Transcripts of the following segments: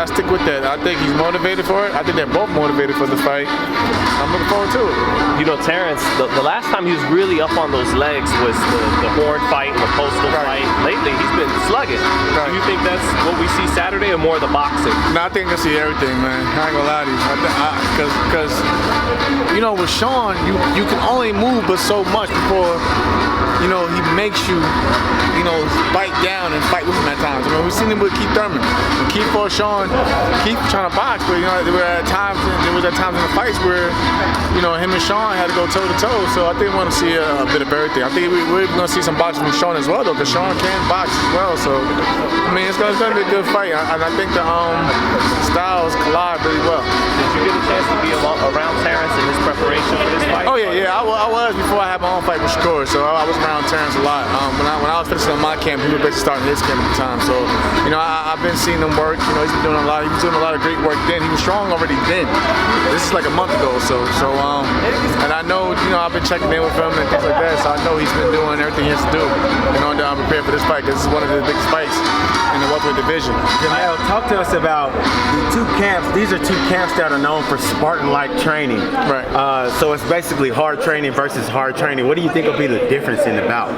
I stick with that. I think he's motivated for it. I think they're both motivated for the fight. I'm looking forward to it. You know, Terence, the last time he was really up on those legs was the Horn fight and the Postal fight. Lately, he's been slugging. Do you think that's what we see Saturday or more of the boxing? No, I think I see everything, man. I ain't gonna lie to you. Because, you know, with Shawn, you can only move but so much before, you know, he makes you, you know, bite down and fight with him at times. I mean, we've seen him with Keith Thurman. When Keith fought Shawn, Keith trying to box, but, you know, there was at times in the fights where, you know, him and Shawn had to go toe-to-toe. So I think we want to see a bit of everything. I think we're going to see some boxing from Shawn as well, though, because Shawn can box as well. So, I mean, it's going to be a good fight. And I think the styles collide really well. Did you get a chance to be around Terence in his preparation for this fight? Oh, yeah. I was before I had my own fight with Shakur. So I was around Terence a lot. When I was finishing on my camp, he was basically starting his camp at the time. So, you know, I've been seeing him work. You know, he's been doing a lot. He was doing a lot of great work then. He was strong already then. This is like a month ago. And I know, you know, I've been checking in with him and things like that. So I know he's been doing everything he has to do in order to prepare for this fight, because this is one of the biggest fights in the welterweight division. Jamel, talk to us about the two camps. These are two camps that are known for Spartan-like training. Right. So it's basically hard training versus hard training. What do you think will be the difference in the bout?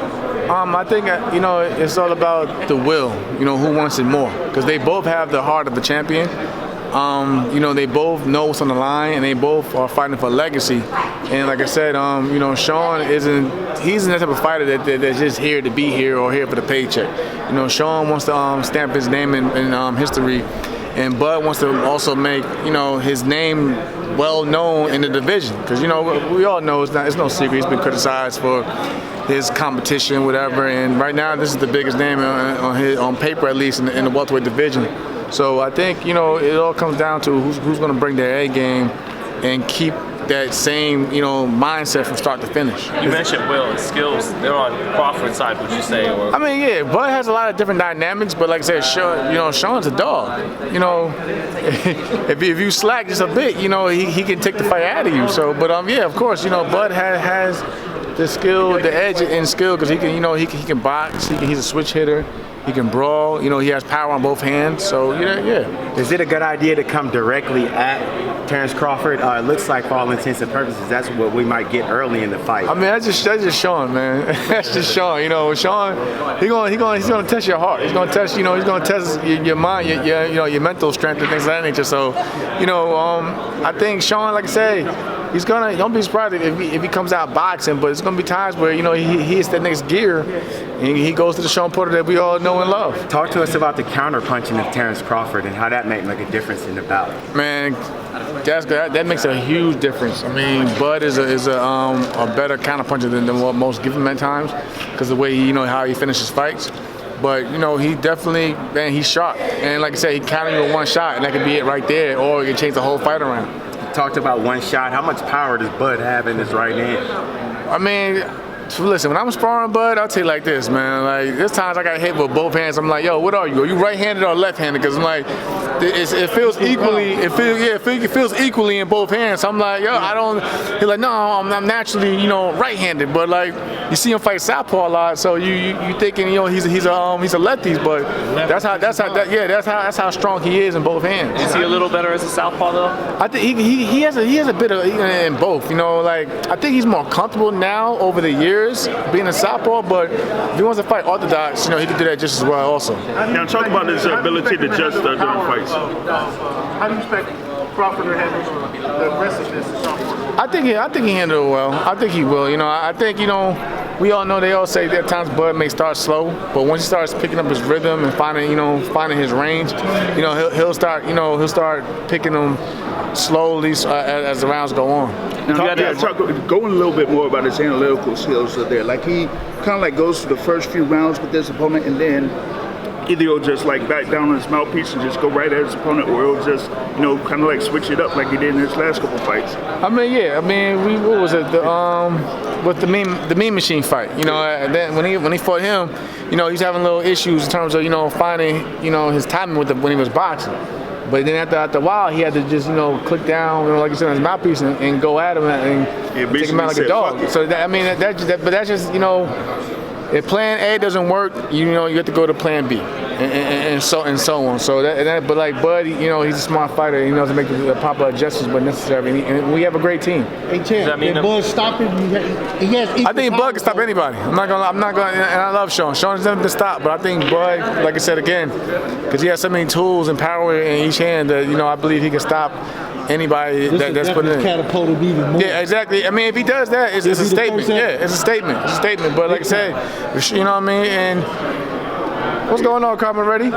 I think, you know, it's all about the will, you know, who wants it more. Because they both have the heart of the champion. You know, they both know what's on the line, and they both are fighting for legacy. And like I said, you know, Shawn he's the type of fighter that's just here to be here or here for the paycheck. You know, Shawn wants to stamp his name in history, and Bud wants to also make, you know, his name well known in the division. Because, you know, we all know it's no secret he's been criticized for his competition, whatever. And right now, this is the biggest name on paper, at least, in the welterweight division. So I think, you know, it all comes down to who's going to bring their A game and keep that same, you know, mindset from start to finish. You mentioned will and skills. They're on Crawford's side, would you say? Or? I mean, yeah, Bud has a lot of different dynamics, but like I said, Shawn's a dog. You know, if you slack just a bit, you know, he can take the fight out of you. So, but yeah, of course, you know, Bud has the skill, the edge in skill, because he can, you know, he can box. He's a switch hitter. He can brawl. You know, he has power on both hands. So yeah. Is it a good idea to come directly at Terence Crawford? It looks like, for all intents and purposes, that's what we might get early in the fight. I mean, that's just Shawn, man. That's just Shawn. You know, Shawn, he's gonna test your heart. He's gonna test, you know, he's gonna test your mind, your mental strength and things of that nature. So, you know, I think Shawn, like I say, don't be surprised if he comes out boxing, but it's gonna be times where, you know, he hits that next gear and he goes to the Shawn Porter that we all know and love. Talk to us about the counter punching of Terence Crawford and how that may make a difference in the bout. Man, that makes a huge difference. I mean, Bud is a better counter puncher than what most give him at times, because the way how he finishes fights. But, you know, he definitely, man, he's sharp. And like I said, he countered you with one shot, and that could be it right there, or he can change the whole fight around. You talked about one shot. How much power does Bud have in his right hand? I mean, listen, when I'm sparring Bud, I'll tell you like this, man. Like, there's times I got hit with both hands. I'm like, yo, what are you? Are you right-handed or left-handed? Because I'm like, it feels equally. It feels equally in both hands. So I'm like, yo, I don't. He's like, no, I'm naturally, you know, right-handed. But like, you see him fight southpaw a lot, so you thinking, you know, he's a lefty. But that's how strong he is in both hands. Is he a little better as a southpaw though? I think he has a bit of in both. You know, like, I think he's more comfortable now over the years being a southpaw, but if he wants to fight orthodox, you know, he can do that just as well also. Now talk about his ability to adjust during fights. How do you expect Crawford to handle the aggressiveness of Shawn? I think he handled it well. I think he will. You know, I think, you know, we all know, they all say that at times Bud may start slow, but once he starts picking up his rhythm and finding his range, you know, he'll start picking them slowly as the rounds go on. Go in a little bit more about his analytical skills there. Like, he kind of like goes through the first few rounds with his opponent, and then either he'll just like back down on his mouthpiece and just go right at his opponent, or he'll just, you know, kind of like switch it up like he did in his last couple fights. I mean, yeah. I mean, what was it? With the Mean Machine fight. You know, then when he fought him, you know, he's having little issues in terms of, you know, finding, you know, his timing when he was boxing. But then after a while, he had to just, you know, click down, you know, like you said, on his mouthpiece and go at him and take him out like a dog. So I mean, but that's just, you know, if plan A doesn't work, you know, you have to go to plan B. and so on. So but like Bud, you know, he's a smart fighter. He knows to make the proper adjustments when necessary, and we have a great team. Hey, Terrence, can Bud stop him? He has I think Bud can stop anybody. I'm not gonna. And I love Shawn. Shawn's never been stopped, but I think Bud, like I said again, because he has so many tools and power in each hand that, you know, I believe he can stop anybody that's put in. Catapulted even more. Yeah, exactly. I mean, if he does that, it's a statement. Yeah, it's a statement. It's a statement. But like I said, you know what I mean? And what's going on, Carmen? Ready?